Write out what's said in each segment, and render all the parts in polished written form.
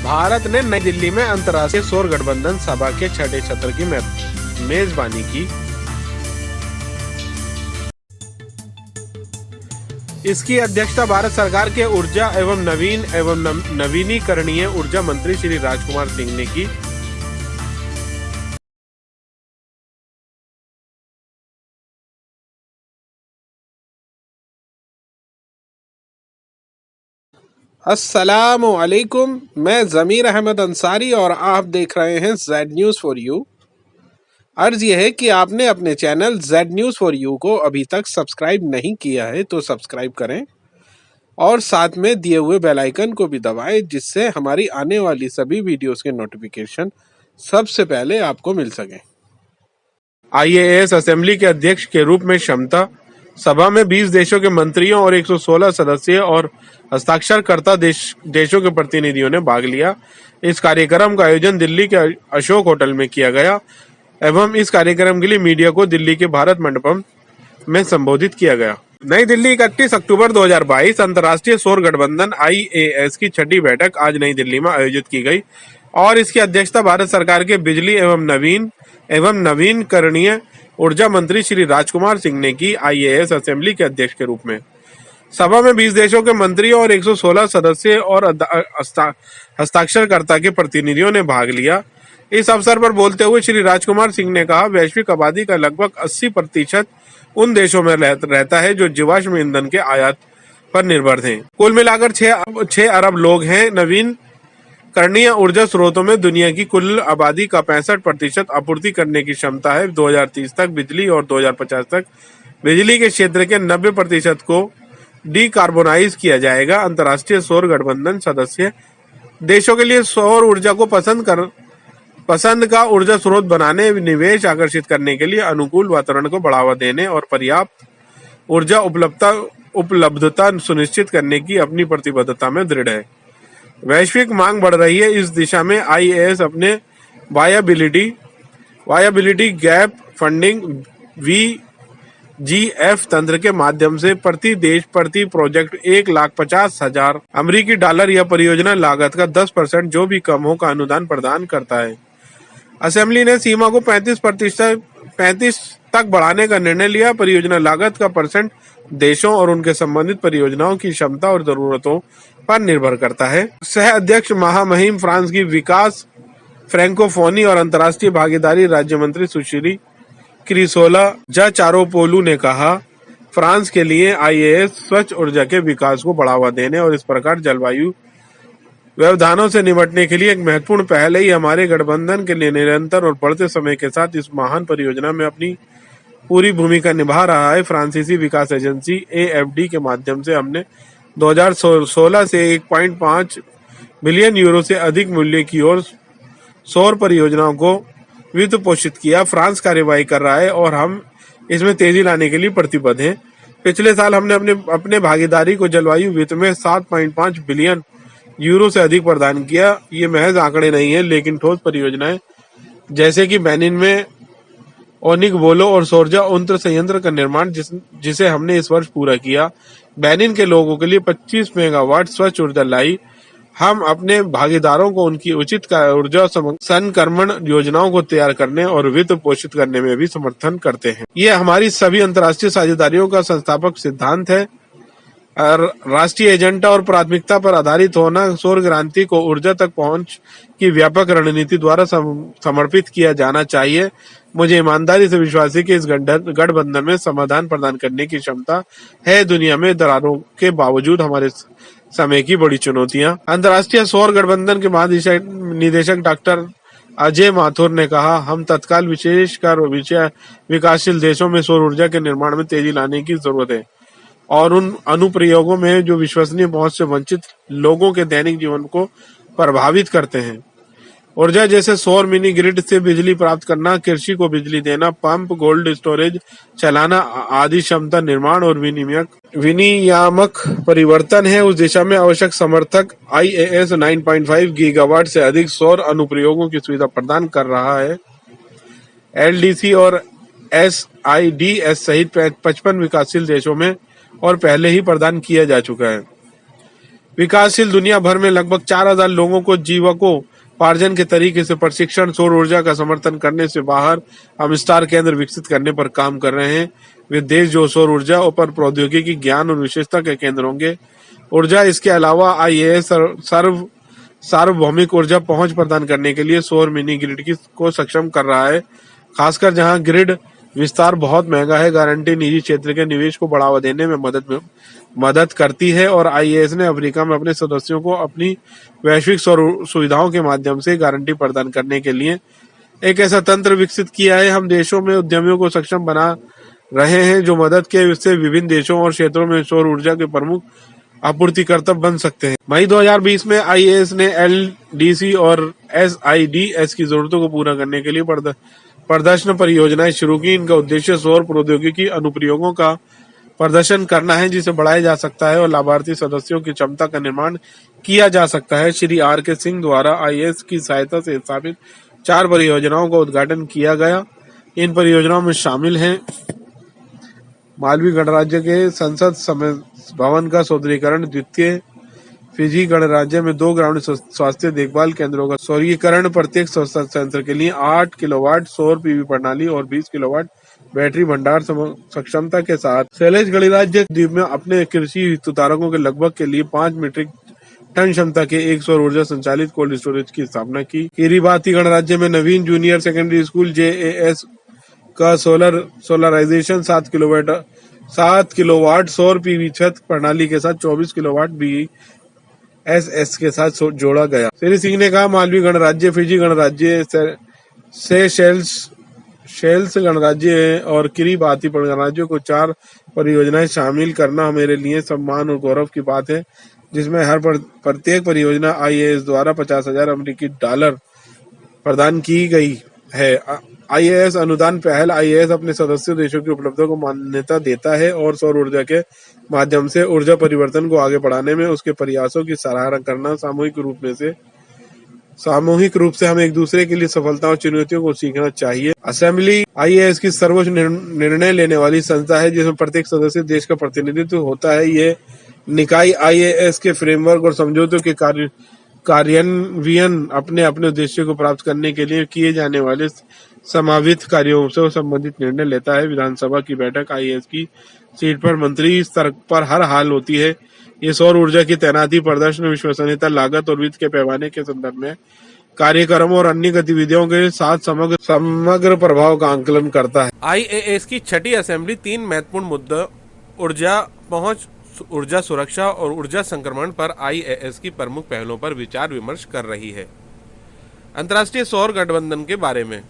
भारत ने नई दिल्ली में अंतर्राष्ट्रीय सौर गठबंधन सभा के छठे सत्र की मेजबानी की। इसकी अध्यक्षता भारत सरकार के ऊर्जा एवं नवीनीकरणीय ऊर्जा मंत्री श्री राजकुमार सिंह ने की। अस्सलाम वालेकुम, मैं ज़मीर अहमद अंसारी और आप देख रहे हैं जेड न्यूज़ फॉर यू। अर्ज़ यह है कि आपने अपने channel Z news for you को अभी तक सब्सक्राइब नहीं किया है तो सब्सक्राइब करें और साथ में दिए हुए बेल आइकन को भी दबाएं, जिससे हमारी आने वाली सभी वीडियोस के नोटिफिकेशन सबसे पहले आपको मिल सकें। आईएसए असेंबली के अध्यक्ष के रूप में क्षमता। सभा में 20 देशों के मंत्रियों और 116 सदस्य और हस्ताक्षरकर्ता देशों के प्रतिनिधियों ने भाग लिया। इस कार्यक्रम का आयोजन दिल्ली के अशोक होटल में किया गया एवं इस कार्यक्रम के लिए मीडिया को दिल्ली के भारत मंडपम में संबोधित किया गया। नई दिल्ली 31 अक्टूबर 2022 अंतर्राष्ट्रीय सौर गठबंधन आईएएस की छठी बैठक आज नई दिल्ली में आयोजित की गई और इसकी अध्यक्षता भारत सरकार के बिजली एवं नवीनकरणीय ऊर्जा मंत्री श्री राजकुमार सिंह ने की। आईएएस असेंबली के अध्यक्ष के रूप में सभा में 20 देशों के मंत्रियों और 116 सदस्य और हस्ताक्षरकर्ता के प्रतिनिधियों ने भाग लिया। इस अवसर पर बोलते हुए श्री राजकुमार सिंह ने कहा, वैश्विक आबादी का लगभग 80% उन देशों में रहता है जो जीवाश्म ईंधन के आयात पर निर्भर हैं। कुल मिलाकर 6 अरब लोग हैं। नवीनकरणीय ऊर्जा स्रोतों में दुनिया की कुल आबादी का 65% आपूर्ति करने की क्षमता है। 2030 तक बिजली और 2050 तक बिजली के क्षेत्र के 90% को डीकार्बोनाइज किया जाएगा। अंतर्राष्ट्रीय सौर गठबंधन सदस्य देशों के लिए सौर ऊर्जा को पसंद का ऊर्जा स्रोत बनाने, निवेश आकर्षित करने के लिए अनुकूल वातावरण को बढ़ावा देने और पर्याप्त ऊर्जा उपलब्धता सुनिश्चित करने की अपनी प्रतिबद्धता में दृढ़ है। वैश्विक मांग बढ़ रही है। इस दिशा में आईएएस अपने वायबिलिटी गैप फंडिंग VGF तंत्र के माध्यम से प्रति देश प्रति प्रोजेक्ट $1,50,000 अमेरिकी डॉलर या परियोजना लागत का 10% जो भी कम हो का अनुदान प्रदान करता है। असेंबली ने सीमा को 35 तक बढ़ाने का निर्णय लिया। परियोजना लागत का परसेंट देशों और उनके संबंधित परियोजनाओं की क्षमता और जरूरतों पर निर्भर करता है। सह अध्यक्ष महामहिम फ्रांस की विकास, फ्रैंकोफोनी और अंतर्राष्ट्रीय भागीदारी राज्य मंत्री सुश्री क्रिसोला चारोपोलू ने कहा, फ्रांस के लिए आईएएस स्वच्छ ऊर्जा के विकास को बढ़ावा देने और इस प्रकार जलवायु व्यवधानों से निपटने के लिए एक महत्वपूर्ण पहल है। हमारे गठबंधन के लिए निरंतर और बढ़ते समय के साथ इस महान परियोजना में अपनी पूरी भूमिका निभा रहा है। फ्रांसीसी विकास एजेंसी AFD के माध्यम से हमने 2016 से 1.5 बिलियन यूरो से अधिक मूल्य की ओर सौर परियोजनाओं को वित्त पोषित किया। फ्रांस कार्यवाही कर रहा है और हम इसमें तेजी लाने के लिए प्रतिबद्ध हैं। पिछले साल हमने अपने भागीदारी को जलवायु वित्त में 7.5 बिलियन यूरो से अधिक प्रदान किया। ये महज आंकड़े नहीं है, लेकिन ठोस परियोजनाएं जैसे कि बेनिन में ओनिक बोलो और सोर्जा उन्त्र संयंत्र का निर्माण जिसे हमने इस वर्ष पूरा किया, बेनिन के लोगों के लिए 25 मेगावाट स्वच्छ ऊर्जा लाई। हम अपने भागीदारों को उनकी उचित ऊर्जा संक्रमण योजनाओं को तैयार करने और वित्त पोषित करने में भी समर्थन करते हैं। ये हमारी सभी अंतर्राष्ट्रीय साझेदारियों का संस्थापक सिद्धांत है। राष्ट्रीय एजेंडा और प्राथमिकता पर आधारित होना, सौर क्रांति को ऊर्जा तक पहुंच की व्यापक रणनीति द्वारा समर्पित किया जाना चाहिए। मुझे ईमानदारी से विश्वास है कि इस गठबंधन में समाधान प्रदान करने की क्षमता है। दुनिया में दरारों के बावजूद हमारे समय की बड़ी चुनौतियां। अंतर्राष्ट्रीय सौर गठबंधन के महानिदेशक डॉक्टर अजय माथुर ने कहा, हम तत्काल विशेषकर विकासशील देशों में सौर ऊर्जा के निर्माण में तेजी लाने की जरूरत है और उन अनुप्रयोगों में जो विश्वसनीय पहुंच से वंचित लोगों के दैनिक जीवन को प्रभावित करते हैं। ऊर्जा जैसे सौर मिनी ग्रिड से बिजली प्राप्त करना, कृषि को बिजली देना, पंप, कोल्ड स्टोरेज चलाना आदि क्षमता निर्माण और विनियामक परिवर्तन है। उस दिशा में आवश्यक समर्थक आईएएस 9.5 गीगावाट से अधिक सौर अनुप्रयोगों की सुविधा प्रदान कर रहा है। एलडीसी और SIDS सहित 55 विकासशील देशों में और पहले ही प्रदान किया जा चुका है। विकासशील दुनिया भर में लगभग 4,000 लोगों को जीविकोपार्जन के तरीके से प्रशिक्षण सौर ऊर्जा का समर्थन करने से बाहर हम स्टार केंद्र विकसित करने पर काम कर रहे हैं। वे देश जो सौर ऊर्जा पर प्रौद्योगिकी ज्ञान और विशेषता के केंद्र होंगे। ऊर्जा इसके अलावा आईएएस सार्वभौमिक ऊर्जा पहुंच प्रदान करने के लिए सौर मिनी ग्रिड को सक्षम कर रहा है, खासकर जहां ग्रिड विस्तार बहुत महंगा है। गारंटी निजी क्षेत्र के निवेश को बढ़ावा देने में मदद करती है और आईएएस ने अफ्रीका में अपने सदस्यों को अपनी वैश्विक सौर सुविधाओं के माध्यम से गारंटी प्रदान करने के लिए एक ऐसा तंत्र विकसित किया है। हम देशों में उद्यमियों को सक्षम बना रहे हैं जो मदद के से विभिन्न देशों और क्षेत्रों में सौर ऊर्जा के प्रमुख आपूर्तिकर्ता बन सकते हैं। मई 2020 में आईएएस ने एलडीसी और एसआईडीएस की जरूरतों को पूरा करने के लिए प्रदर्शन परियोजनाएं शुरू की। इनका उद्देश्य सौर प्रौद्योगिकी अनुप्रयोगों का प्रदर्शन करना है जिसे बढ़ाया जा सकता है और लाभार्थी सदस्यों की क्षमता का निर्माण किया जा सकता है। श्री आर के सिंह द्वारा आईएएस की सहायता से स्थापित 4 परियोजनाओं का उद्घाटन किया गया। इन परियोजनाओं में शामिल हैं मालवी गणराज्य के संसद भवन का सुदृढ़ीकरण, द्वितीय फिजी गणराज्य में 2 ग्रामीण स्वास्थ्य देखभाल केंद्रों का सौरीकरण, प्रत्येक संयंत्र के लिए 8 किलोवाट सौर पीवी प्रणाली और 20 किलोवाट बैटरी भंडार सक्षमता के साथ शैलेश गणराज्य द्वीप में अपने कृषि हितधारकों के लगभग के लिए 5 मीट्रिक टन क्षमता के एक सौर ऊर्जा संचालित कोल्ड स्टोरेज की स्थापना की। किरिबाती गणराज्य में नवीन जूनियर सेकेंडरी स्कूल जेएएस का सोलराइजेशन 7 किलोवाट सौर पीवी छत प्रणाली के साथ 24 किलोवाट बीएसएस के साथ जोड़ा गया। श्री सिंह ने कहा, मालवी गणराज्य, फिजी गणराज्य, सेशेल्स गणराज्य और किरिबाती गणराज्यों को 4 परियोजनाएं शामिल करना मेरे लिए सम्मान और गौरव की बात है, जिसमें हर प्रत्येक परियोजना आईएएस द्वारा $50,000 प्रदान की गई है। आईएएस अनुदान पहल आईएएस अपने सदस्य देशों की उपलब्धियों को मान्यता देता है और सौर ऊर्जा के माध्यम से ऊर्जा परिवर्तन को आगे बढ़ाने में उसके प्रयासों की सराहना करना। सामूहिक रूप से हमें एक दूसरे के लिए सफलता और चुनौतियों को सीखना चाहिए। असेंबली आईएएस की सर्वोच्च निर्णय लेने वाली संस्था है जिसमें प्रत्येक सदस्य देश का प्रतिनिधित्व होता है। ये निकाय आईएएस के फ्रेमवर्क और समझौतों के कार्यान्वयन अपने उद्देश्यों को प्राप्त करने के लिए किए जाने वाले संभावित कार्यों से संबंधित निर्णय लेता है। विधानसभा की बैठक आईएएस की सीट पर मंत्री स्तर पर हर हाल होती है। ये सौर ऊर्जा की तैनाती, प्रदर्शन, विश्वसनीयता, लागत और वित्त के पैमाने के संदर्भ में कार्यक्रमों और अन्य गतिविधियों के साथ समग्र प्रभाव का आंकलन करता है। आईएएस की छठी असेंबली 3 महत्वपूर्ण मुद्दों ऊर्जा पहुंच, ऊर्जा सुरक्षा और ऊर्जा संक्रमण पर आईएएस की प्रमुख पहलों पर विचार विमर्श कर रही है। अंतर्राष्ट्रीय सौर गठबंधन के बारे में।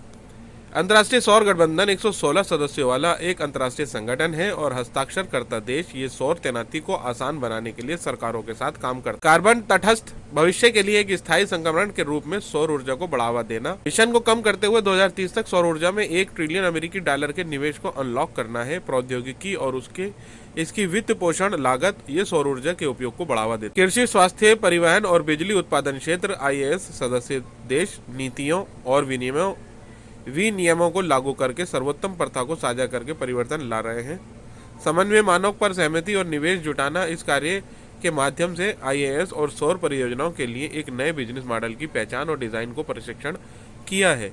अंतर्राष्ट्रीय सौर गठबंधन 116 सदस्यों वाला एक अंतर्राष्ट्रीय संगठन है और हस्ताक्षरकर्ता देश ये सौर तैनाती को आसान बनाने के लिए सरकारों के साथ काम करता है। कार्बन तटस्थ भविष्य के लिए एक स्थायी संक्रमण के रूप में सौर ऊर्जा को बढ़ावा देना, मिशन को कम करते हुए 2030 तक सौर ऊर्जा में $1 ट्रिलियन के निवेश को अनलॉक करना है। प्रौद्योगिकी और इसकी वित्त पोषण लागत ये सौर ऊर्जा के उपयोग को बढ़ावा देती है। कृषि, स्वास्थ्य, परिवहन और बिजली उत्पादन क्षेत्र आईएएस सदस्य देश नीतियों और विनियमों को लागू करके सर्वोत्तम प्रथा को साझा करके परिवर्तन ला रहे हैं। समन्वय, मानक पर सहमति और निवेश जुटाना, इस कार्य के माध्यम से आईएएस और सौर परियोजनाओं के लिए एक नए बिजनेस मॉडल की पहचान और डिजाइन को प्रशिक्षण किया है।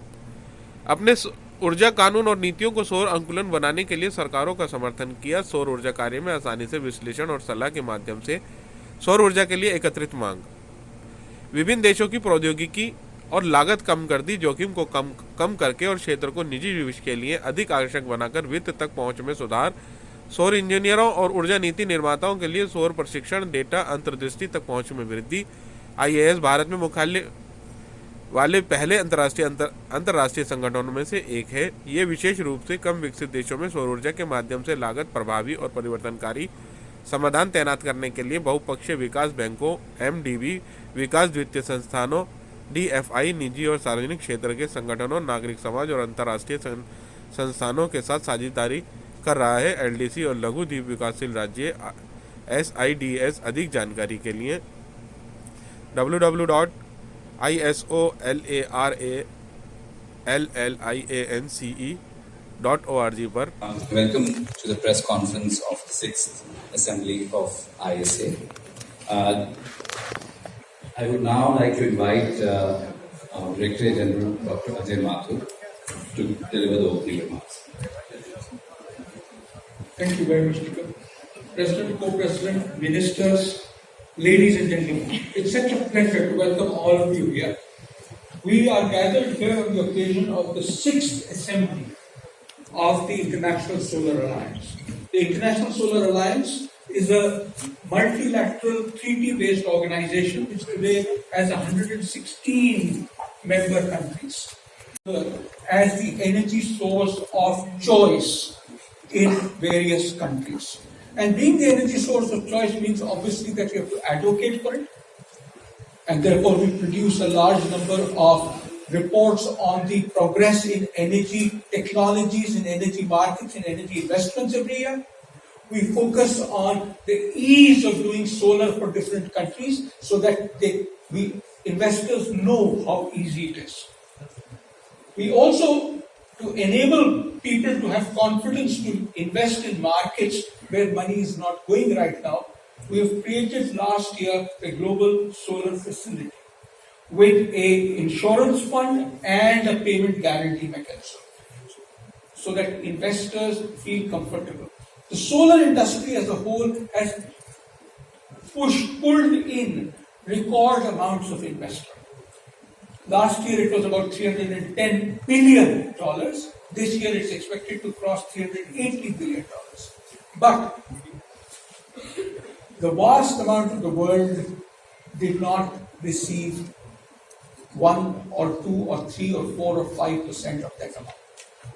अपने ऊर्जा कानून और नीतियों को सौर अनुकूलन बनाने के लिए सरकारों का समर्थन किया। सौर ऊर्जा कार्य में आसानी से विश्लेषण और सलाह के माध्यम से सौर ऊर्जा के लिए एकत्रित मांग, विभिन्न देशों की प्रौद्योगिकी और लागत कम कर दी, जोखिम को कम करके और क्षेत्र को निजी निवेश के लिए अधिक आकर्षक बनाकर वित्त तक पहुंच में सुधार। सौर इंजीनियरों और ऊर्जा नीति निर्माताओं के लिए सौर प्रशिक्षण, डेटा अंतर्दृष्टि तक पहुंच में वृद्धि। आईएएस भारत में मुख्यालय वाले पहले अंतर्राष्ट्रीय संगठनों में से एक है। ये विशेष रूप से कम विकसित देशों में सौर ऊर्जा के माध्यम से लागत प्रभावी और परिवर्तनकारी समाधान तैनात करने के लिए बहुपक्षीय विकास बैंकों, एमडीबी, विकास वित्तीय संस्थानों, डीएफआई, निजी और सार्वजनिक क्षेत्र के संगठनों, नागरिक समाज और अंतर्राष्ट्रीय संस्थानों के साथ साझेदारी कर रहा है। एलडीसी और लघु द्वीप विकासशील राज्य एसआईडीएस। अधिक जानकारी के लिए www.isolaliance.org पर। Welcome to the press conference of the 6th Assembly of ISA. I would now like to invite our Director General, Dr. Ajay Mathur, to deliver the opening remarks. Thank you very much, Speaker. President, Co-President, Ministers, ladies and gentlemen, it's such a pleasure to welcome all of you here. We are gathered here on the occasion of the 6th Assembly of the International Solar Alliance. The International Solar Alliance is a multilateral treaty-based organization which today has 116 member countries as the energy source of choice in various countries. And being the energy source of choice means obviously that you have to advocate for it. And therefore we produce a large number of reports on the progress in energy technologies, in energy markets, in energy investments every year. We focus on the ease of doing solar for different countries so that investors know how easy it is. We also, to enable people to have confidence to invest in markets where money is not going right now, we have created last year a global solar facility with an insurance fund and a payment guarantee mechanism so that investors feel comfortable. The solar industry as a whole has pulled in record amounts of investment. Last year it was about $310 billion. This year it's expected to cross $380 billion. But the vast amount of the world did not receive 1 or 2 or 3 or 4 or 5% of that amount.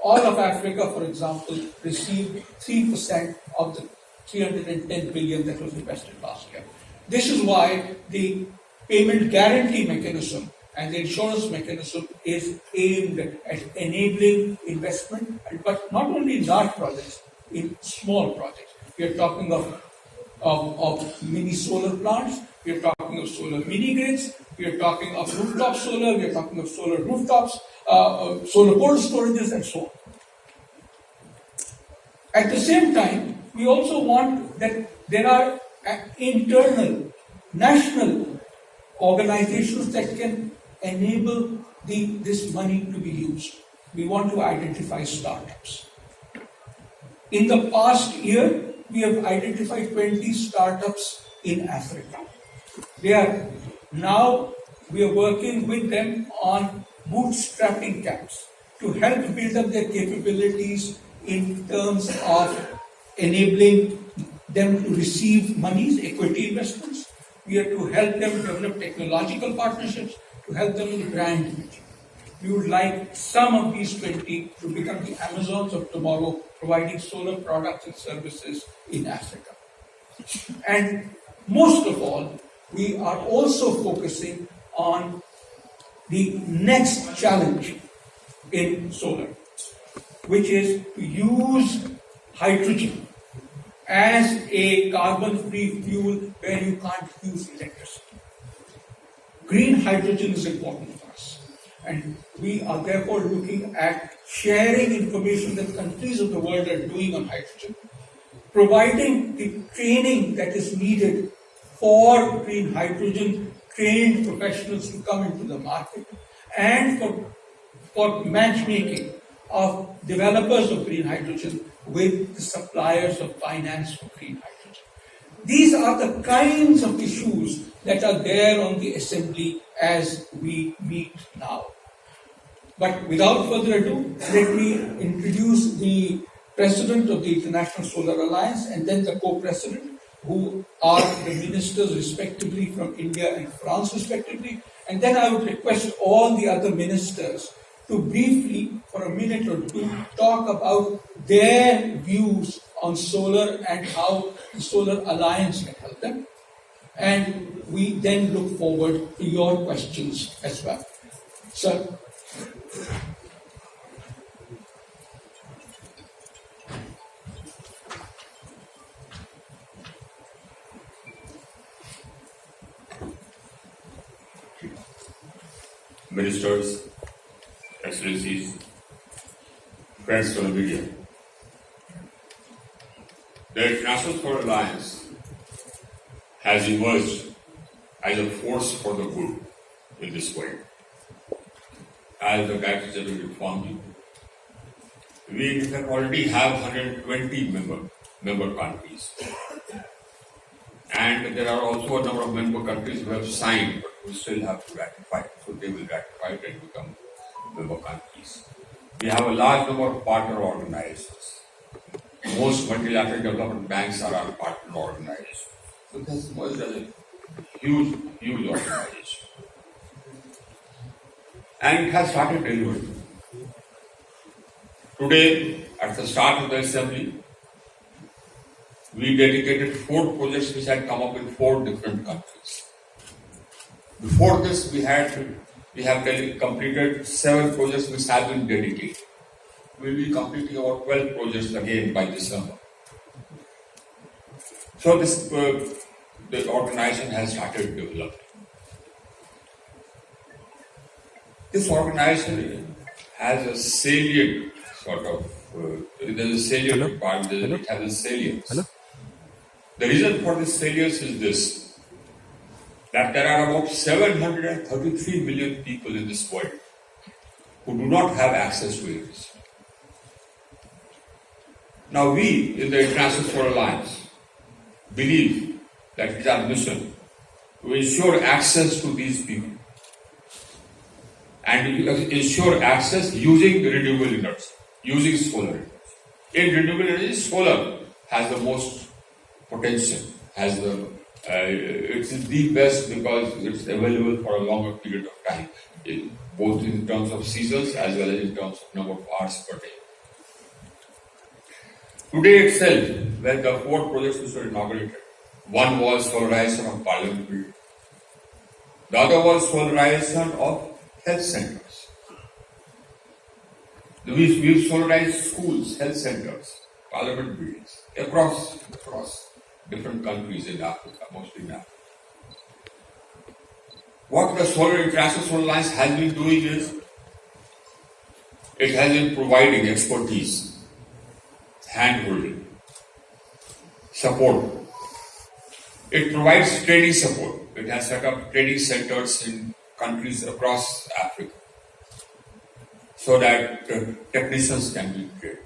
All of Africa, for example, received 3% of the 310 billion that was invested last year. This is why the payment guarantee mechanism and the insurance mechanism is aimed at enabling investment, but not only in large projects, in small projects. We are talking of mini solar plants, we are talking of solar mini grids, we are talking of rooftop solar, we are talking of solar rooftops, solar cold storages, and so on. At the same time, we also want that there are internal, national organizations that can enable this money to be used. We want to identify startups. In the past year, we have identified 20 startups in Africa. We are working with them on bootstrapping camps to help build up their capabilities in terms of enabling them to receive monies, equity investments. We are to help them develop technological partnerships, to help them in brand image. We would like some of these 20 to become the Amazons of tomorrow, providing solar products and services in Africa. And most of all, we are also focusing on the next challenge in solar, which is to use hydrogen as a carbon-free fuel where you can't use electricity. Green hydrogen is important for us. And we are therefore looking at sharing information that countries of the world are doing on hydrogen, providing the training that is needed for green hydrogen, trained professionals to come into the market, and for matchmaking of developers of green hydrogen with the suppliers of finance for green hydrogen. These are the kinds of issues that are there on the assembly as we meet now. But without further ado, let me introduce the President of the International Solar Alliance and then the Co-President, who are the ministers respectively from India and France respectively. And then I would request all the other ministers to briefly, for a minute or two, talk about their views on solar and how the Solar Alliance can help them. And we then look forward to your questions as well. Sir. Ministers, Excellencies, friends from the media. The International Solar Alliance has emerged as a force for the good in this world. As the Director General informed you, we in fact already have 120 member countries. And there are also a number of member countries who have signed, but who still have to ratify. So they will ratify it and become member countries. We have a large number of partner organizations. Most multilateral development banks are our partner organizations. So this was a huge organization. And it has started delivering. Today, at the start of the assembly, we dedicated 4 projects which had come up in 4 different countries. Before this, we have completed 7 projects which have been dedicated. We will be completing about 12 projects again by December. So this the organization has started developing. This organization has a salient sort of, there's a salient requirement, it has a salience. The reason for this salience is this, that there are about 733 million people in this world who do not have access to electricity. Now we in the International Solar Alliance believe that it is our mission to ensure access to these people and ensure access using renewable energy, using solar energy. In renewable energy, solar has the most potential, has the it's the best because it's available for a longer period of time, both in terms of seasons as well as in terms of number of hours per day. Today itself, when the 4 projects which were inaugurated, one was solarization of Parliament building, the other was solarization of health centers. We've solarized schools, health centers, Parliament buildings across different countries in Africa, mostly in Africa. What the International Solar Alliance has been doing is, it has been providing expertise, hand-holding, support. It provides training support. It has set up training centers in countries across Africa so that technicians can be trained.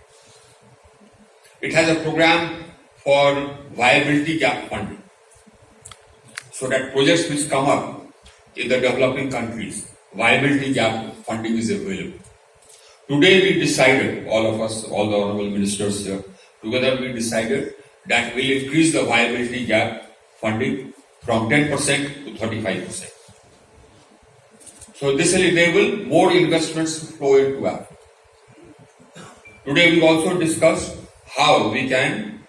It has a program for viability gap funding so that projects which come up in the developing countries, viability gap funding is available. Today we decided, all of us, all the honorable ministers here, together we decided that we'll increase the viability gap funding from 10% to 35%. So this will enable more investments to flow into Africa. Today we also discussed how we can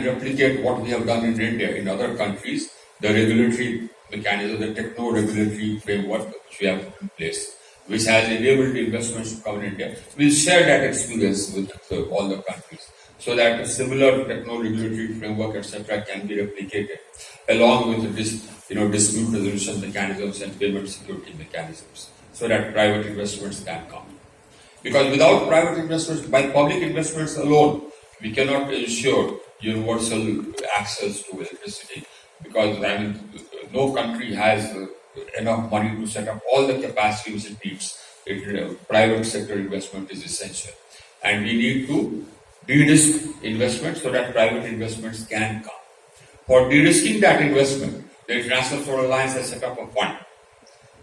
replicate what we have done in India in other countries, the regulatory mechanism, the techno-regulatory framework which we have in place, which has enabled investments to come in India. We'll share that experience with all the countries so that a similar techno-regulatory framework, etc., can be replicated along with this, dispute resolution mechanisms and payment security mechanisms so that private investments can come. Because without private investments, by public investments alone, we cannot ensure universal access to electricity because no country has enough money to set up all the capacities it needs. Private sector investment is essential. And we need to de-risk investment so that private investments can come. For de-risking that investment, the International Solar Alliance has set up a fund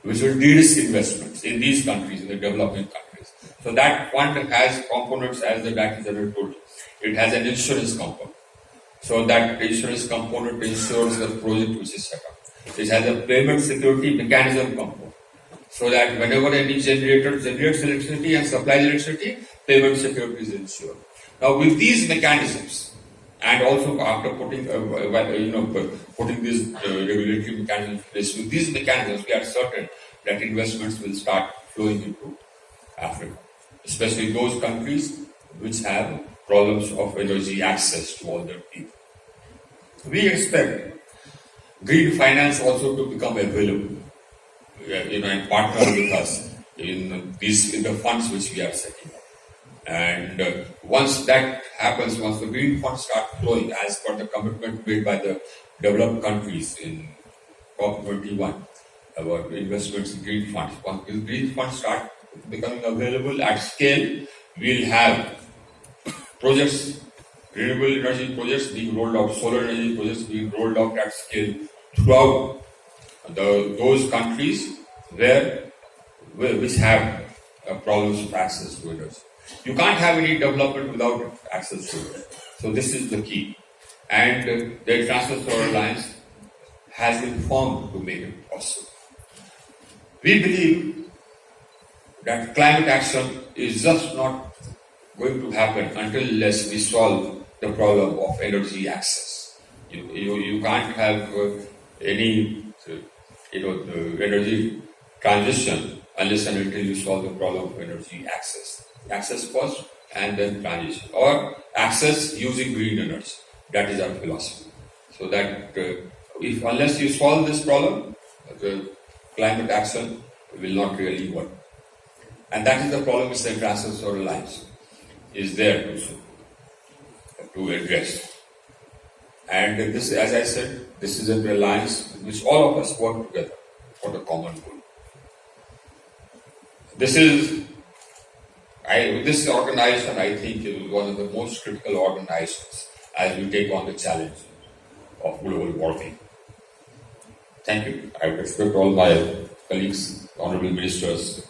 which will de-risk investments in these countries, in the developing countries. So that fund has components, as the Director General told you. It has an insurance component. So that insurance component ensures the project which is set up. It has a payment security mechanism component. So that whenever any generator generates electricity and supplies electricity, payment security is ensured. Now with these mechanisms, and also after putting these regulatory mechanisms in place, with these mechanisms, we are certain that investments will start flowing into Africa, especially those countries which have problems of energy access to all their people. We expect green finance also to become available, and partner with us in the funds which we are setting up. And once that happens, once the green funds start flowing, as per the commitment made by the developed countries in COP21 about investments in green funds. Once green funds start becoming available at scale, we'll have projects, renewable energy projects being rolled out, solar energy projects being rolled out at scale throughout those countries which have problems of access to energy. You can't have any development without access to it. So this is the key. And the International Solar Alliance has been formed to make it possible. We believe that climate action is just not going to happen unless we solve the problem of energy access. You can't have any energy transition unless and until you solve the problem of energy access. Access first and then transition, or access using green energy. That is our philosophy. So that unless you solve this problem, the climate action will not really work. And that is the problem which the International Solar Alliance is there to address. And this, as I said, this is an alliance in which all of us work together for the common good. This organization, I think, is one of the most critical organizations as we take on the challenge of global warming. Thank you. I would expect all my colleagues, honorable ministers,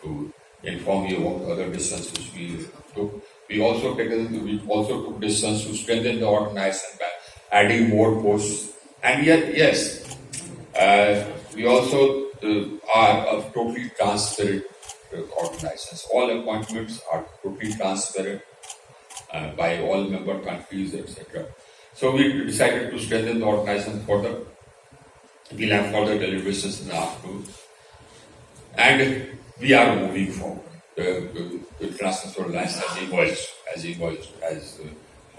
to inform you about other decisions which we took. We also took decisions to strengthen the organization by adding more posts. And yet, yes, we also are a totally transparent organizations. All appointments are totally transparent by all member countries, etc. So we decided to strengthen the organization further. We'll have further deliberations in the afternoon. And we are moving forward. The International Solar Alliance has emerged as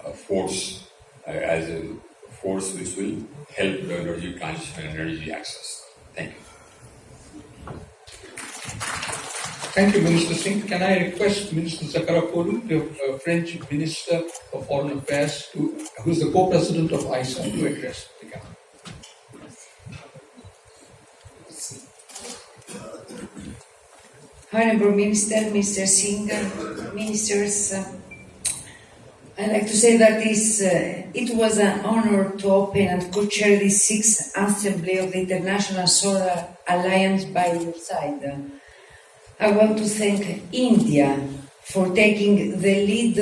a force which will help the energy transition and energy access. Thank you. Thank you, Minister Singh. Can I request Minister षरकर, the French Minister of Foreign Affairs, who is the co-president of AISA, to address the Council? Honorable Minister, Mr. Singh, Ministers, I'd like to say that it was an honor to open and co-chair the 6th Assembly of the International Solar Alliance by your side. I want to thank India for taking the lead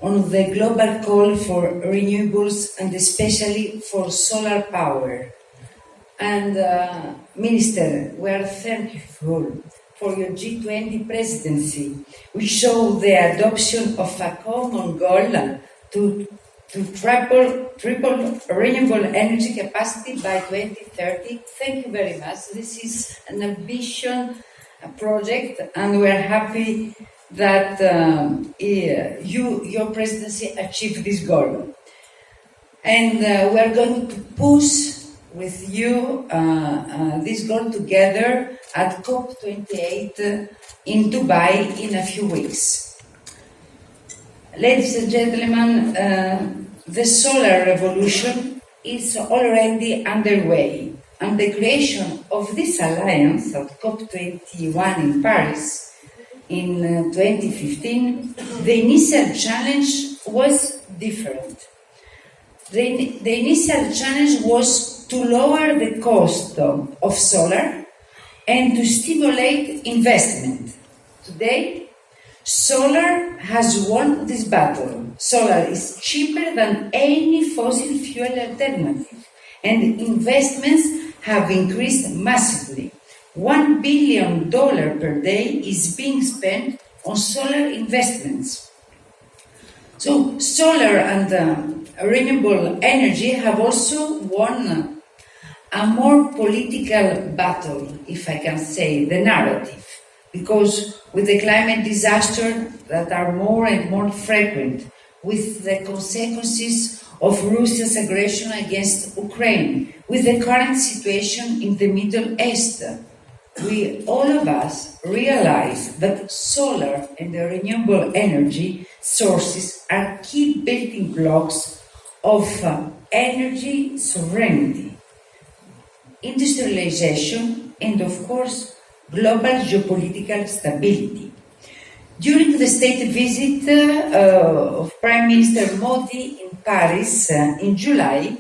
on the global call for renewables and especially for solar power. And Minister, we are thankful for your G20 presidency, which showed the adoption of a common goal to triple renewable energy capacity by 2030. Thank you very much. This is an ambitious project, and we are happy that your presidency achieved this goal. And we are going to push with you this goal together at COP28 in Dubai in a few weeks. Ladies and gentlemen, the solar revolution is already underway, and the creation of this alliance at COP21 in Paris in 2015, the initial challenge was different. The initial challenge was to lower the cost of solar and to stimulate investment. Today, solar has won this battle. Solar is cheaper than any fossil fuel alternative, and investments have increased massively. $1 billion per day is being spent on solar investments. So solar and renewable energy have also won a more political battle, if I can say, the narrative, because with the climate disaster that are more and more frequent, with the consequences of Russia's aggression against Ukraine, with the current situation in the Middle East, we, all of us, realize that solar and the renewable energy sources are key building blocks of energy sovereignty, industrialization, and of course, global geopolitical stability. During the state visit of Prime Minister Modi in Paris in July,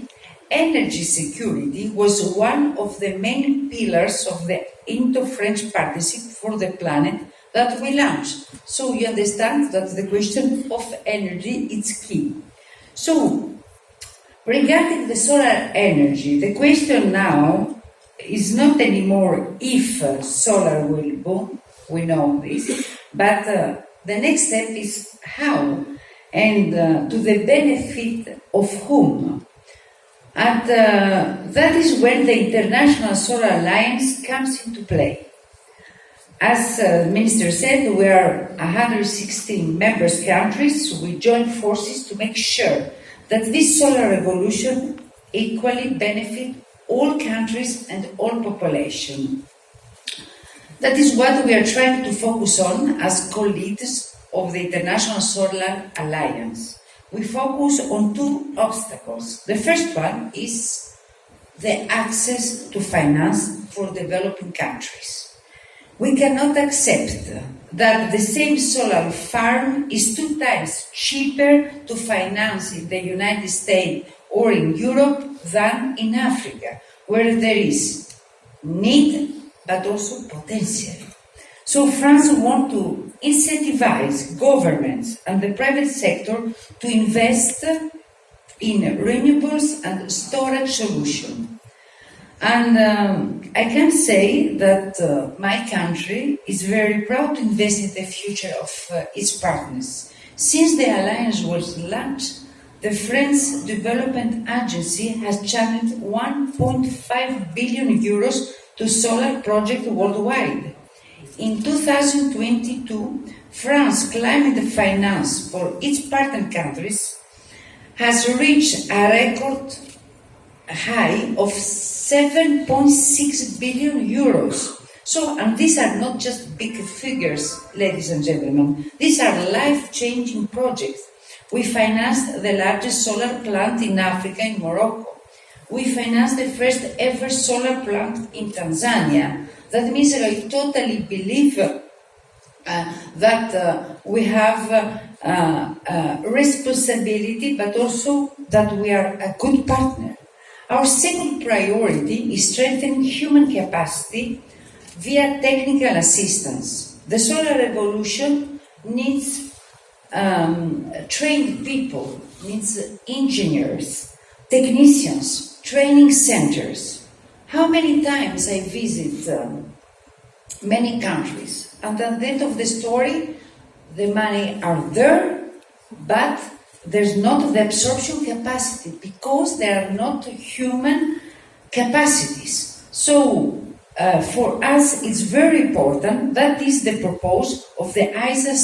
energy security was one of the main pillars of the Indo-French partnership for the planet that we launched. So you understand that the question of energy is key. So regarding the solar energy, the question now is not anymore if solar will boom, we know this, but the next step is how and to the benefit of whom. And that is when the International Solar Alliance comes into play. As the Minister said, we are 116 member countries, so we join forces to make sure that this solar revolution equally benefit all countries and all population. That is what we are trying to focus on as co-leaders of the International Solar Alliance. We focus on two obstacles. The first one is the access to finance for developing countries. We cannot accept that the same solar farm is 2 times cheaper to finance in the United States or in Europe than in Africa, where there is need but also potential. So France wants to incentivize governments and the private sector to invest in renewables and storage solutions. And I can say that my country is very proud to invest in the future of its partners. Since the alliance was launched, the French Development Agency has channeled 1.5 billion euros to solar projects worldwide. In 2022, France climate finance for its partner countries has reached a record high of 7.6 billion euros. So, and these are not just big figures, ladies and gentlemen. These are life-changing projects. We financed the largest solar plant in Africa, in Morocco. We financed the first ever solar plant in Tanzania. That means that I totally believe that we have responsibility, but also that we are a good partner. Our second priority is strengthening human capacity via technical assistance. The solar revolution needs trained people, needs engineers, technicians, training centers. How many times I visit many countries, and at the end of the story, the money are there, but there's not the absorption capacity because there are not human capacities. So for us, it's very important. That is the purpose of the AISA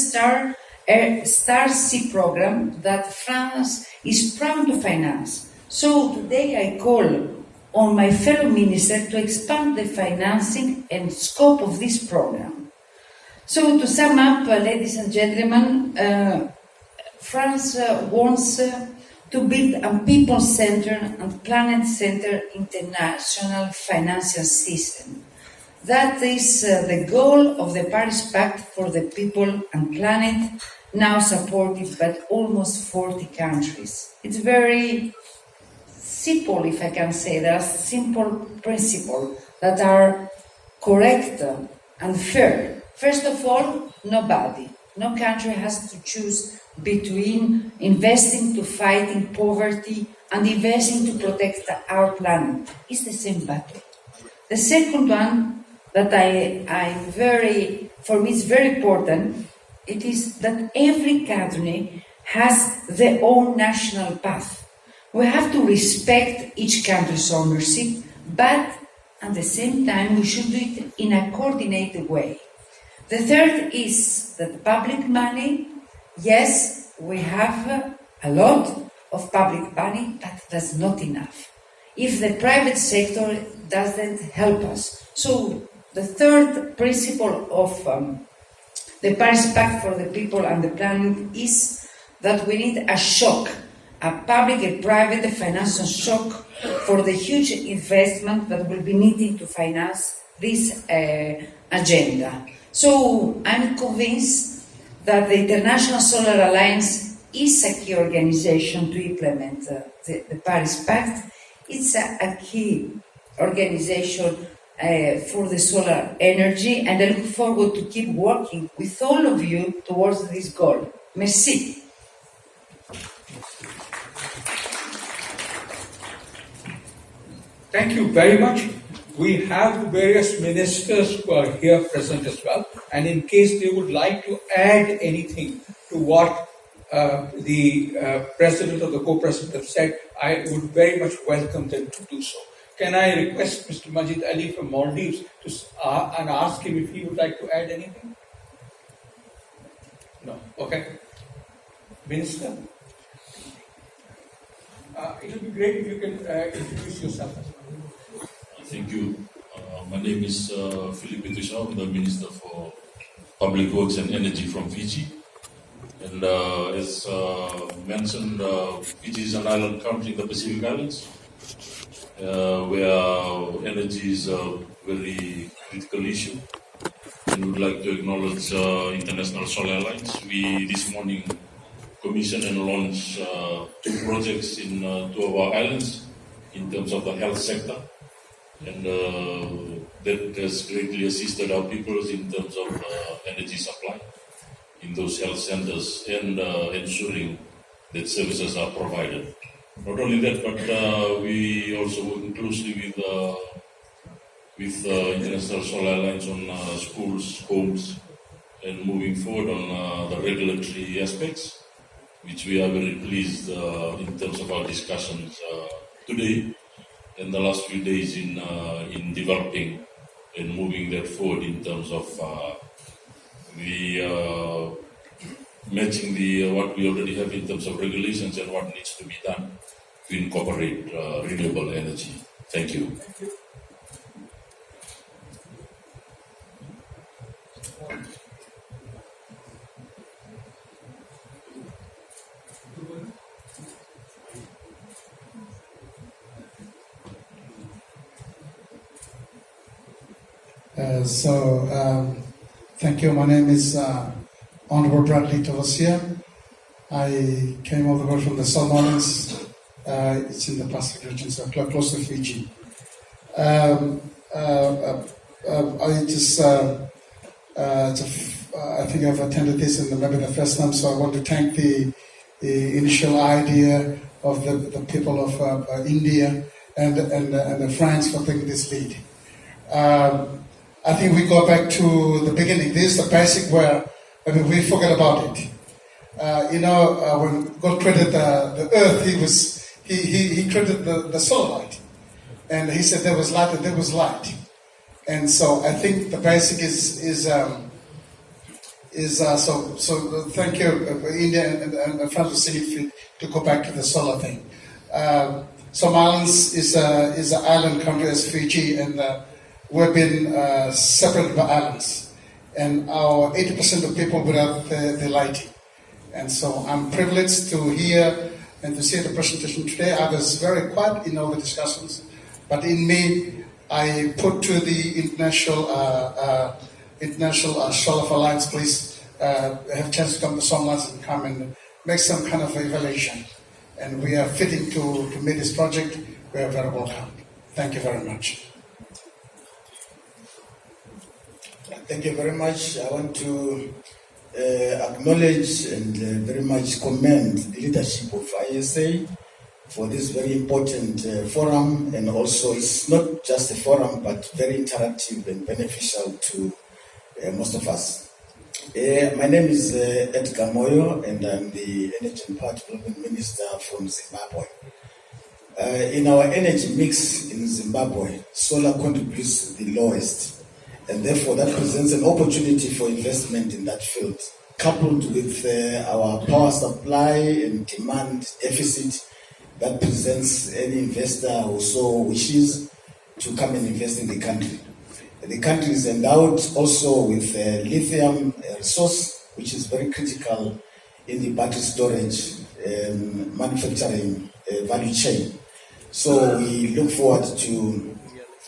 Star C program that France is proud to finance. So today I call on my fellow minister to expand the financing and scope of this program. So to sum up, ladies and gentlemen, France wants to build a people-centered and planet-centered international financial system. That is the goal of the Paris Pact for the People and Planet, now supported by almost 40 countries. It's very simple, if I can say. There are simple principles that are correct and fair. First of all, nobody. No country has to choose between investing to fighting poverty and investing to protect our planet. It's the same battle. The second one that for me is very important, it is that every country has their own national path. We have to respect each country's ownership, but at the same time we should do it in a coordinated way. The third is that public money, yes, we have a lot of public money, but that's not enough if the private sector doesn't help us. So the third principle of the Paris Pact for the People and the Planet is that we need a shock a public and private financial shock for the huge investment that will be needed to finance this agenda. So I'm convinced that the International Solar Alliance is a key organization to implement the Paris Pact. It's a key organization for the solar energy, and I look forward to keep working with all of you towards this goal. Merci. Thank you very much. We have various ministers who are here present as well, and in case they would like to add anything to what the president or the co-president have said, I would very much welcome them to do so. Can I request Mr. Majid Ali from Maldives to and ask him if he would like to add anything? No. Okay. Minister? It would be great if you can introduce yourself as well. Thank you. My name is Philippe Tushau. I'm the Minister for Public Works and Energy from Fiji. And as mentioned, Fiji is an island country in the Pacific Islands, where energy is a very critical issue. And we would like to acknowledge International Solar Alliance. We this morning commissioned and launched 2 projects in 2 of our islands in terms of the health sector. And that has greatly assisted our people in terms of energy supply in those health centers and ensuring that services are provided. Not only that, but we also work closely with International Solar Alliance on schools, homes, and moving forward on the regulatory aspects, which we are very pleased in terms of our discussions today and the last few days in developing and moving that forward in terms of matching what we already have in terms of regulations and what needs to be done to incorporate renewable energy. Thank you. Thank you. Thank you. My name is Honorable Bradley Tavasia. I came all the way from the Solomons. It's in the Pacific region, so close to Fiji. I think I've attended this and maybe the first time, so I want to thank the initial idea of the people of India and the France for taking this lead. I think we go back to the beginning. This is the basic where we forget about it. When God created the earth, He created the solar light, and He said there was light and there was light. And so I think the basic is so. Thank you, India and France, for seeing fit to go back to the solar thing. Somaliland is an island country as Fiji, and we've been separated by islands, and our 80% of people without the lighting. And so I'm privileged to hear and to see the presentation today. I was very quiet in all the discussions, but in me, I put to the International Solar Alliance, please have a chance to come to Somaliland and come and make some kind of evaluation. And we are fitting to meet this project. We are very welcome. Thank you very much. Thank you very much. I want to acknowledge and very much commend the leadership of IESE for this very important forum, and also it's not just a forum but very interactive and beneficial to most of us. My name is Edgar Moyo, and I'm the Energy and Power Development Minister from Zimbabwe. In our energy mix in Zimbabwe, solar contributes the lowest. And therefore, that presents an opportunity for investment in that field. Coupled with our power supply and demand deficit, that presents any investor who so wishes to come and invest in the country. The country is endowed also with lithium resource, which is very critical in the battery storage manufacturing value chain. So we look forward to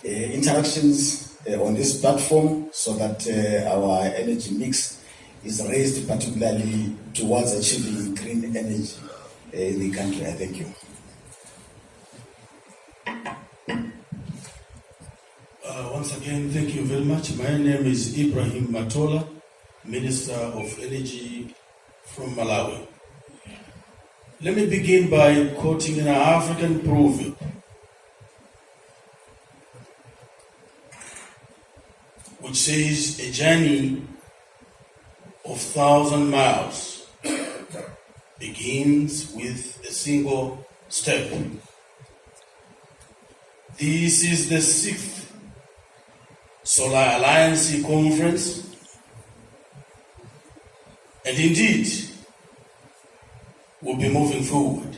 interactions on this platform so that our energy mix is raised particularly towards achieving green energy in the country. I thank you. Once again, thank you very much. My name is Ibrahim Matola, Minister of Energy from Malawi. Let me begin by quoting an African proverb. Which says, a journey of 1,000 miles begins with a single step. This is the 6th Solar Alliance Conference, and indeed, we'll be moving forward.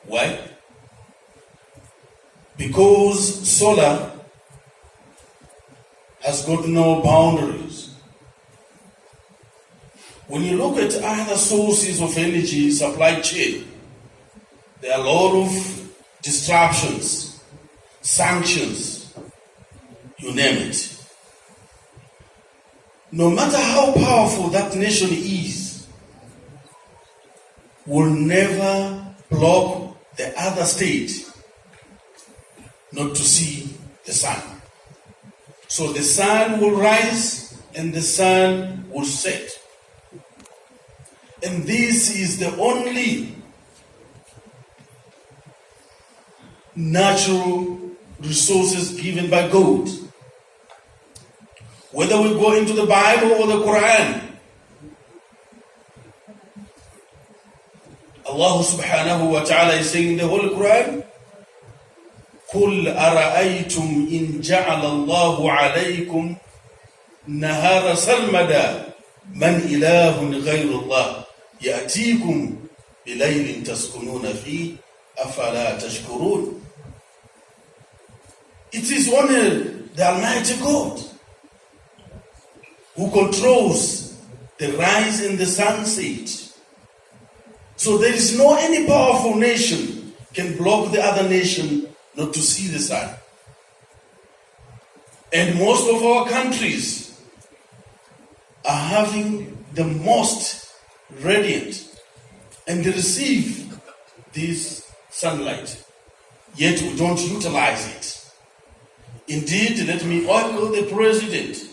Why? Because solar has got no boundaries. When you look at other sources of energy supply chain, there are a lot of disruptions, sanctions, you name it. No matter how powerful that nation is, will never block the other state not to see the sun. So the sun will rise and the sun will set. And this is the only natural resources given by God. Whether we go into the Bible or the Quran, Allah subhanahu wa ta'ala is saying in the Holy Quran, قُلْ أَرَأَيْتُمْ إِنْ جَعَلَ اللَّهُ عَلَيْكُمْ نَهَارَ سَرْمَدًا مَنْ إِلَهٌ غَيْرُ اللَّهِ يَأْتِيكُمْ بِلَيْلٍ تَسْكُنُونَ فِيهِ أَفَلَا تَشْكُرُونَ. It is only the Almighty God who controls the rise and the sunset. So there is no any powerful nation can block the other nation not to see the sun. And most of our countries are having the most radiant and they receive this sunlight, yet we don't utilize it. Indeed, let me echo the president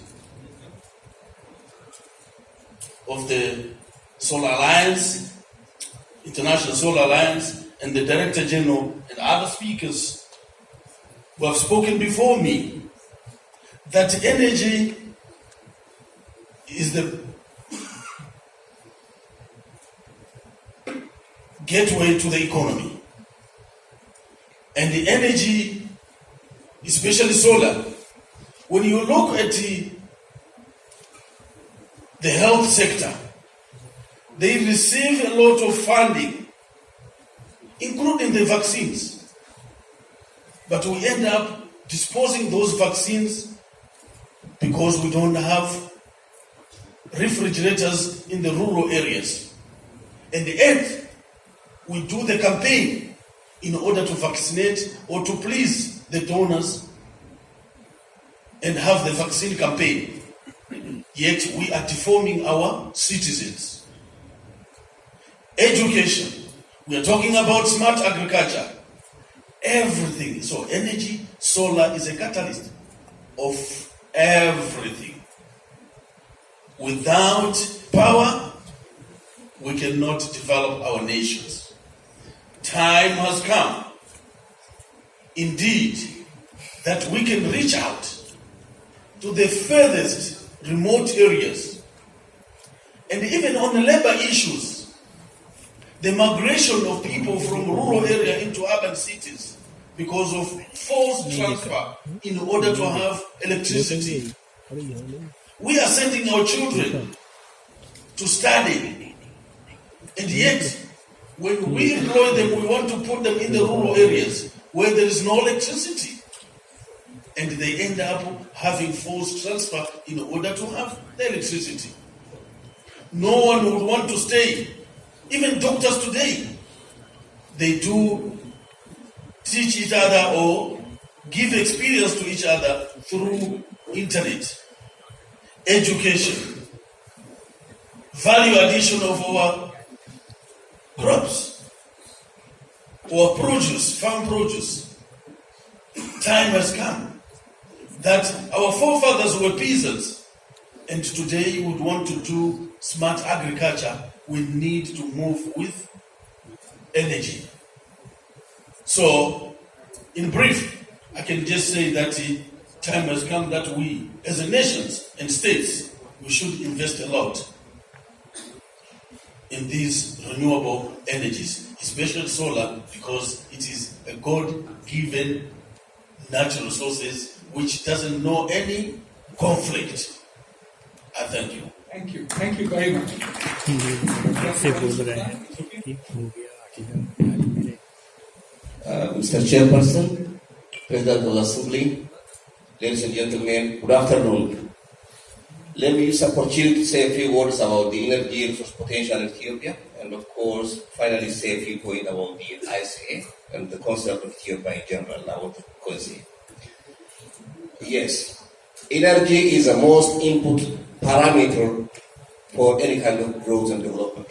of the Solar Alliance, International Solar Alliance, and the Director General and other speakers who have spoken before me, that energy is the gateway to the economy. And the energy, especially solar, when you look at the health sector, they receive a lot of funding, including the vaccines. But we end up disposing those vaccines because we don't have refrigerators in the rural areas. And the end, we do the campaign in order to vaccinate or to please the donors and have the vaccine campaign. Yet we are deforming our citizens. Education. We are talking about smart agriculture. Everything. So energy, solar is a catalyst of everything. Without power, we cannot develop our nations. Time has come, indeed, that we can reach out to the furthest remote areas. And even on the labor issues, the migration of people from rural area into urban cities because of forced transfer in order to have electricity. We are sending our children to study, and yet when we employ them, we want to put them in the rural areas where there is no electricity. And they end up having forced transfer in order to have the electricity. No one would want to stay Even doctors today, they do teach each other or give experience to each other through internet, education, value addition of our crops or produce, farm produce. Time has come that our forefathers were peasants, and today would want to do smart agriculture. We need to move with energy. So, in brief, I can just say that the time has come that we, as a nations and states, we should invest a lot in these renewable energies, especially solar, because it is a God-given natural resources which doesn't know any conflict. I thank you. Thank you. Thank you very much. Mr. Chairperson, President of the Assembly, ladies and gentlemen, good afternoon. Let me use the opportunity to say a few words about the energy resource potential in Ethiopia, and of course, finally say a few points about the ISA and the concept of Ethiopia in general. I want to consider. Yes, energy is the most input parameter for any kind of growth and development.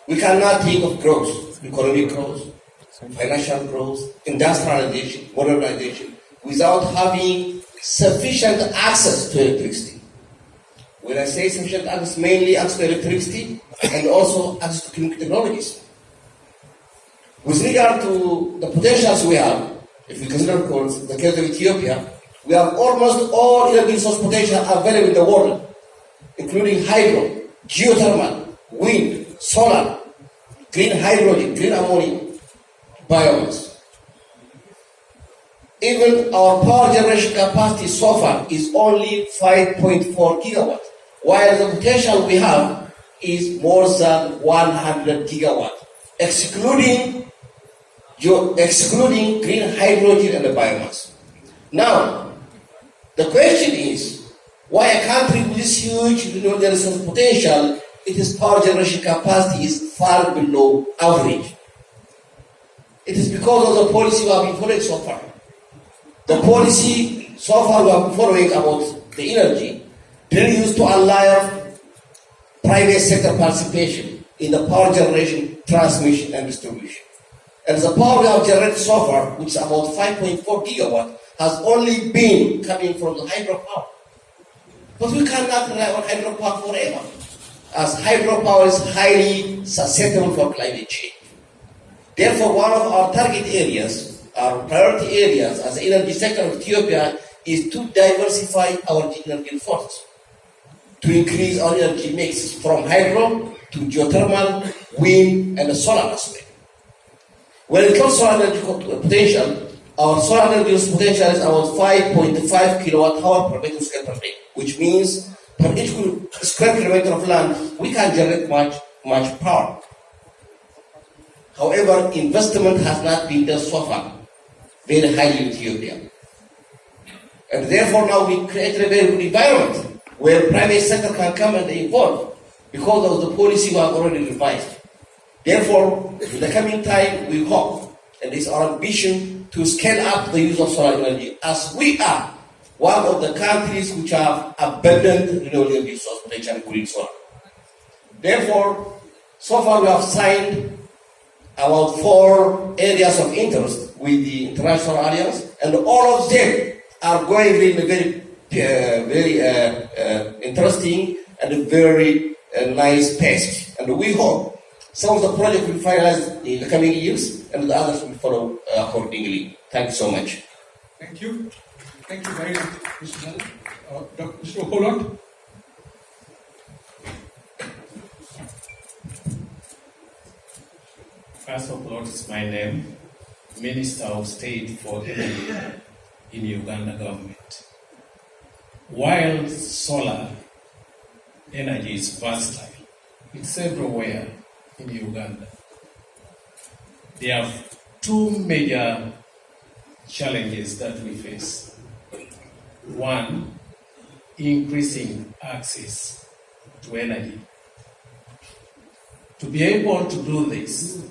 We cannot think of growth, economic growth, financial growth, industrialization, modernization, without having sufficient access to electricity. When I say sufficient access, mainly access to electricity and also access to clean technologies. With regard to the potentials we have, if we consider, of course, the case of Ethiopia, we have almost all energy source potential available in the world, including hydro, geothermal, wind, solar, green hydrogen, green ammonia, biomass. Even our power generation capacity so far is only 5.4 gigawatts, while the potential we have is more than 100 gigawatts, excluding green hydrogen and the biomass. Now, the question is, why a country with this huge renewable resource potential, its power generation capacity is far below average? It is because of the policy we have been following so far. The policy so far we have been following about the energy really used to allow private sector participation in the power generation, transmission, and distribution. And the power we have generated so far, which is about 5.4 gigawatts, has only been coming from the hydropower. But we cannot rely on hydropower forever, as hydropower is highly susceptible for climate change. Therefore, one of our target areas, our priority areas as the energy sector of Ethiopia is to diversify our energy sources, to increase our energy mix from hydro to geothermal, wind, and the solar aspect. When it comes to solar energy potential, our solar energy potential is about 5.5 kilowatt hour per meter square per day, which means per each square kilometer of land, we can generate much power. However, investment has not been done so far very highly in Ethiopia. And therefore now we create a very good environment where private sector can come and involve because of the policy we have already revised. Therefore, in the coming time, we hope, and it's our ambition, to scale up the use of solar energy, as we are one of the countries which have abundant renewable energy source potential, including solar. Therefore, so far we have signed about 4 areas of interest with the International Alliance, and all of them are going in a very interesting and very nice pace. And we hope some of the projects will finalize in the coming years, and the others will follow accordingly. Thank you so much. Thank you. Thank you very much, Mr. Nal. Mr. Holland. First of all, it's my name, Minister of State for Energy in Uganda government. While solar energy is versatile, it's everywhere in Uganda. There are 2 major challenges that we face. One, increasing access to energy. To be able to do this,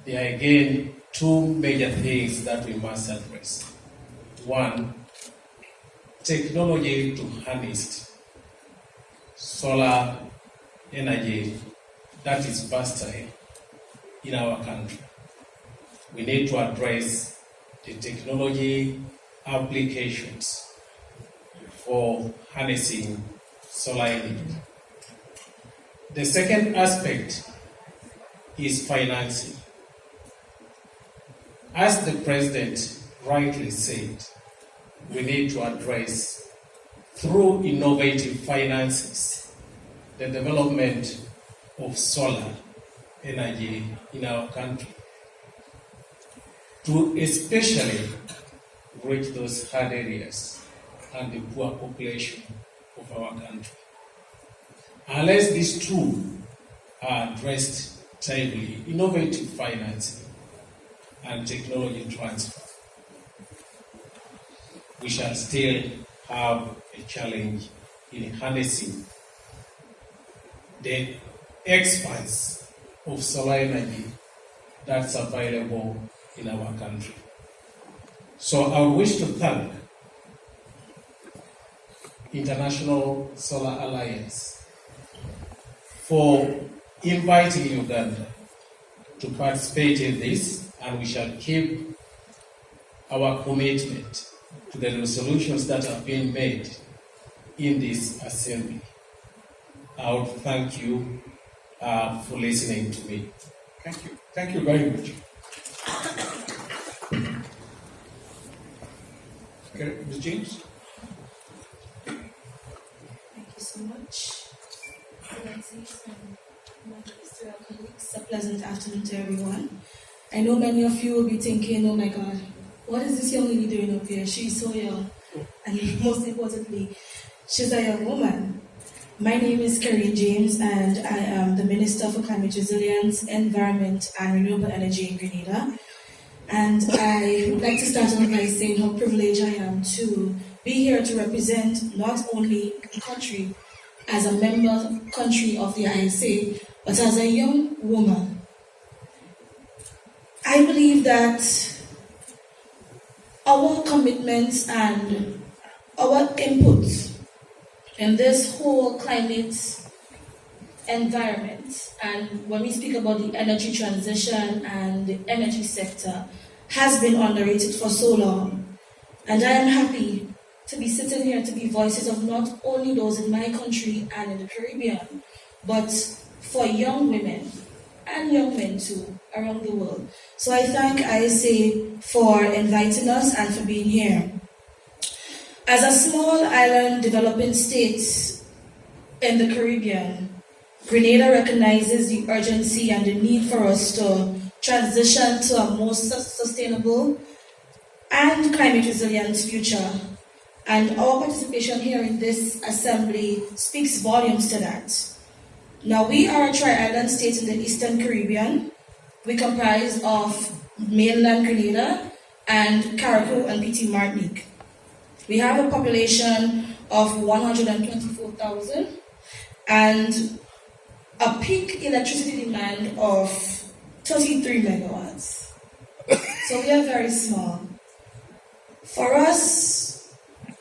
there are again two major things that we must address. One, technology to harness solar energy that is versatile in our country. We need to address the technology applications for harnessing solar energy. The second aspect is financing. As the President rightly said, we need to address, through innovative finances, the development of solar energy in our country, to especially reach those hard areas and the poor population of our country. Unless these two are addressed timely, innovative financing and technology transfer, we shall still have a challenge in harnessing the expanse of solar energy that's available in our country. So I wish to thank International Solar Alliance for inviting Uganda to participate in this, and we shall keep our commitment to the resolutions that have been made in this assembly. I would thank you for listening to me. Thank you. Thank you very much. Okay, Ms. James? Thank you so much. Excellencies and ministerial colleagues, a pleasant afternoon to everyone. I know many of you will be thinking, oh my God, what is this young lady doing up here? She's so young. And most importantly, she's a young woman. My name is Karen James, and I am the Minister for Climate Resilience, Environment and Renewable Energy in Grenada. And I would like to start off by saying how privileged I am to be here to represent not only the country as a member country of the ISA, but as a young woman. I believe that our commitments and our inputs in this whole climate environment, and when we speak about the energy transition and the energy sector, has been underrated for so long. And I am happy to be sitting here to be voices of not only those in my country and in the Caribbean, but for young women and young men too around the world. So I thank ISA for inviting us and for being here. As a small island developing state in the Caribbean, Grenada recognizes the urgency and the need for us to transition to a more sustainable and climate resilient future. And our participation here in this assembly speaks volumes to that. Now, we are a tri-island state in the Eastern Caribbean. We comprise of mainland Grenada and Carriacou and PT Martinique. We have a population of 124,000 and a peak electricity demand of 33 megawatts. So we are very small. For us,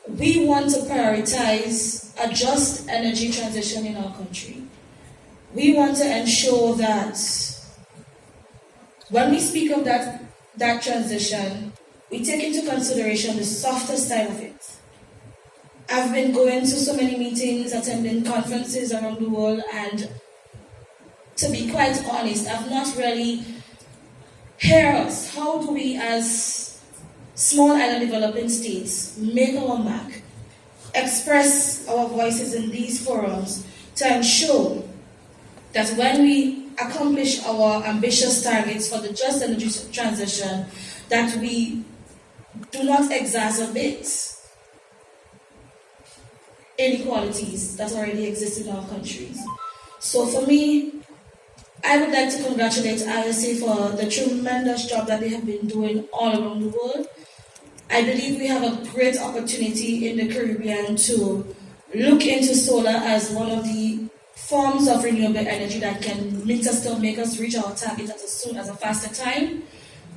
we want to prioritize a just energy transition in our country. We want to ensure that when we speak of that transition, we take into consideration the softer side of it. I've been going to so many meetings, attending conferences around the world, and to be quite honest, I've not really heard us. How do we as small island developing states make our mark, express our voices in these forums to ensure that when we accomplish our ambitious targets for the just energy transition, that we do not exacerbate inequalities that already exist in our countries. So for me, I would like to congratulate ISA for the tremendous job that they have been doing all around the world. I believe we have a great opportunity in the Caribbean to look into solar as one of the forms of renewable energy that can meet us to make us reach our target at a faster time.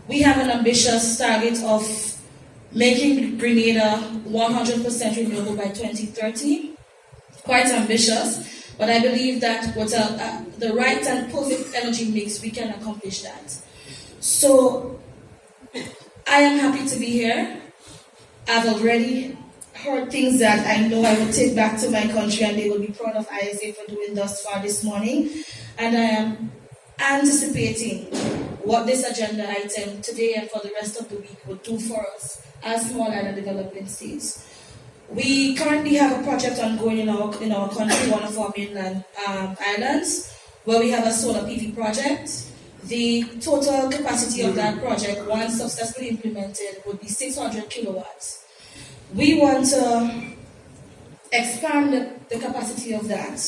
We have an ambitious target of making Grenada 100% renewable by 2030. Quite ambitious, but I believe that with the right and perfect energy mix, we can accomplish that. So I am happy to be here. I've already heard things that I know I will take back to my country, and they will be proud of ISA for doing thus far this morning. And I am anticipating what this agenda item today and for the rest of the week will do for us as small island developing states. We currently have a project ongoing in our country, one of our mainland islands, where we have a solar PV project. The total capacity of that project, once successfully implemented, would be 600 kilowatts. We want to expand the capacity of that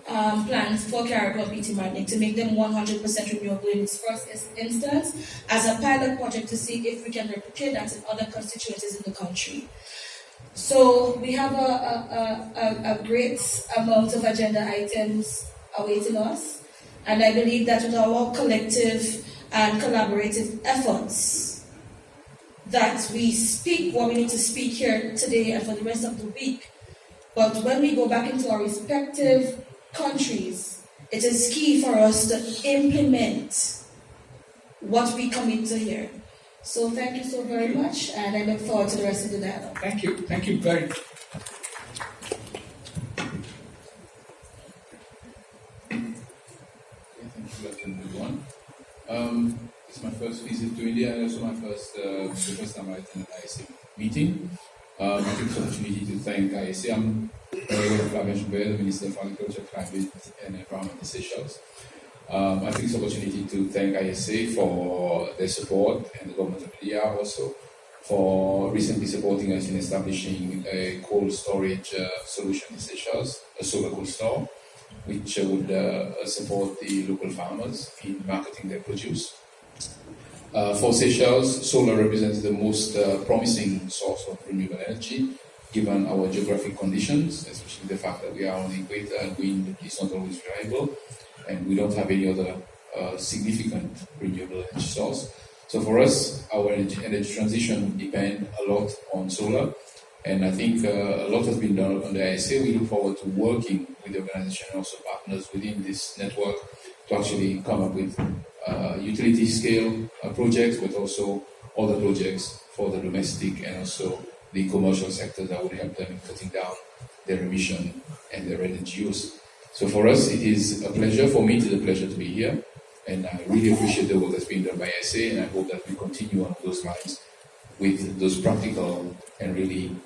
plant for Carriacou PT Martinique to make them 100% renewable in its first instance as a pilot project to see if we can replicate that in other constituencies in the country. So we have a great amount of agenda items awaiting us, and I believe that with our collective and collaborative efforts, that we speak what we need to speak here today and for the rest of the week. But when we go back into our respective countries, it is key for us to implement what we commit to here. So thank you so very much, and I look forward to the rest of the dialogue. Thank you. Thank you very much. Thank you, everyone. It's my first visit to India, and also the first time I attended an ISA meeting. I take this opportunity to thank ISA. I'm Flavien Joubert, the Minister of Agriculture, Climate and Environment in Seychelles. I take this opportunity to thank ISA for their support, and the government of India also for recently supporting us in establishing a cold storage solution in Seychelles, a solar cold store, which would support the local farmers in marketing their produce. For Seychelles, solar represents the most promising source of renewable energy, given our geographic conditions, especially the fact that we are on the equator and wind is not always reliable, and we don't have any other significant renewable energy source. So for us, our energy transition depends a lot on solar, and I think a lot has been done on the ISA. We look forward to working with the organization and also partners within this network to actually come up with utility scale projects, but also other projects for the domestic and also the commercial sector that would help them in cutting down their emission and their energy use. So for us, it is a pleasure, for me it is a pleasure to be here, and I really appreciate the work that's being done by ISA, and I hope that we continue on those lines with those practical and really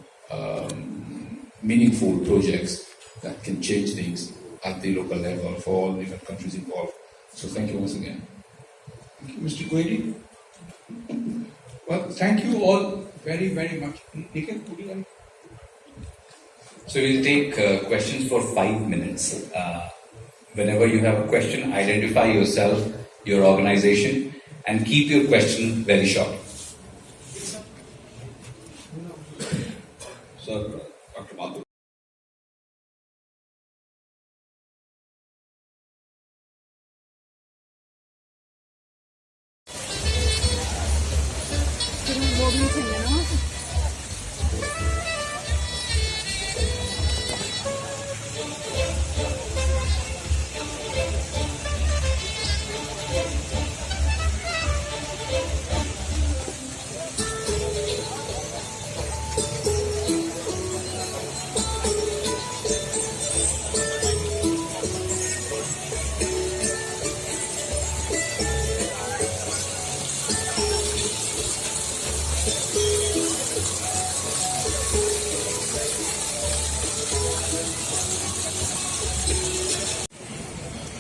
meaningful projects that can change things at the local level for all different countries involved. So thank you once again. Thank you, Mr. Gwedi. Well, thank you all very, very much. Nikhil, would you like? So we'll take questions for 5 minutes. Whenever you have a question, identify yourself, your organization, and keep your question very short. Sir, Dr. Mathur.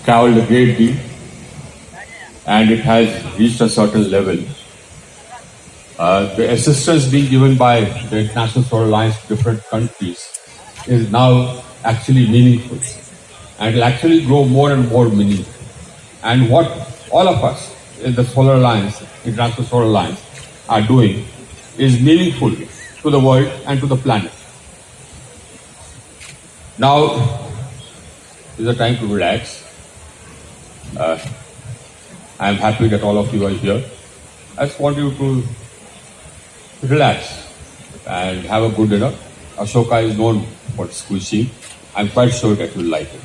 Traveled a great deal, and it has reached a certain level. The assistance being given by the International Solar Alliance to different countries is now actually meaningful, and it will actually grow more and more meaningful. And what all of us in the Solar Alliance, International Solar Alliance, are doing is meaningful to the world and to the planet. Now, is a time to relax. I am happy that all of you are here. I just want you to relax and have a good dinner. Ashoka is known for its cuisine. I'm quite sure that you'll like it.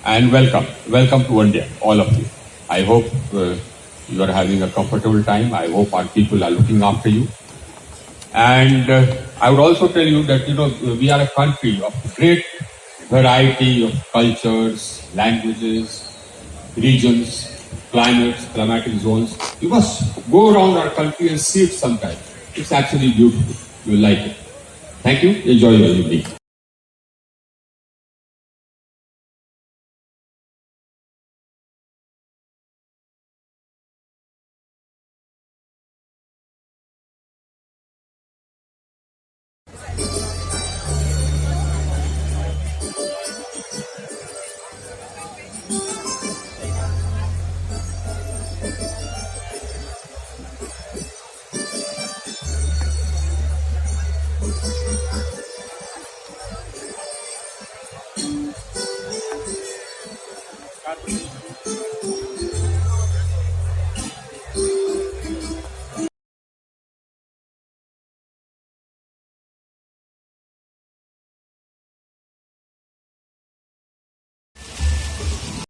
And welcome to India, all of you. I hope you are having a comfortable time. I hope our people are looking after you. And I would also tell you that, we are a country of great variety of cultures, languages, regions, climatic zones. You must go around our country and see it sometime. It's actually beautiful. You'll like it. Thank you. Enjoy your evening. Gracias.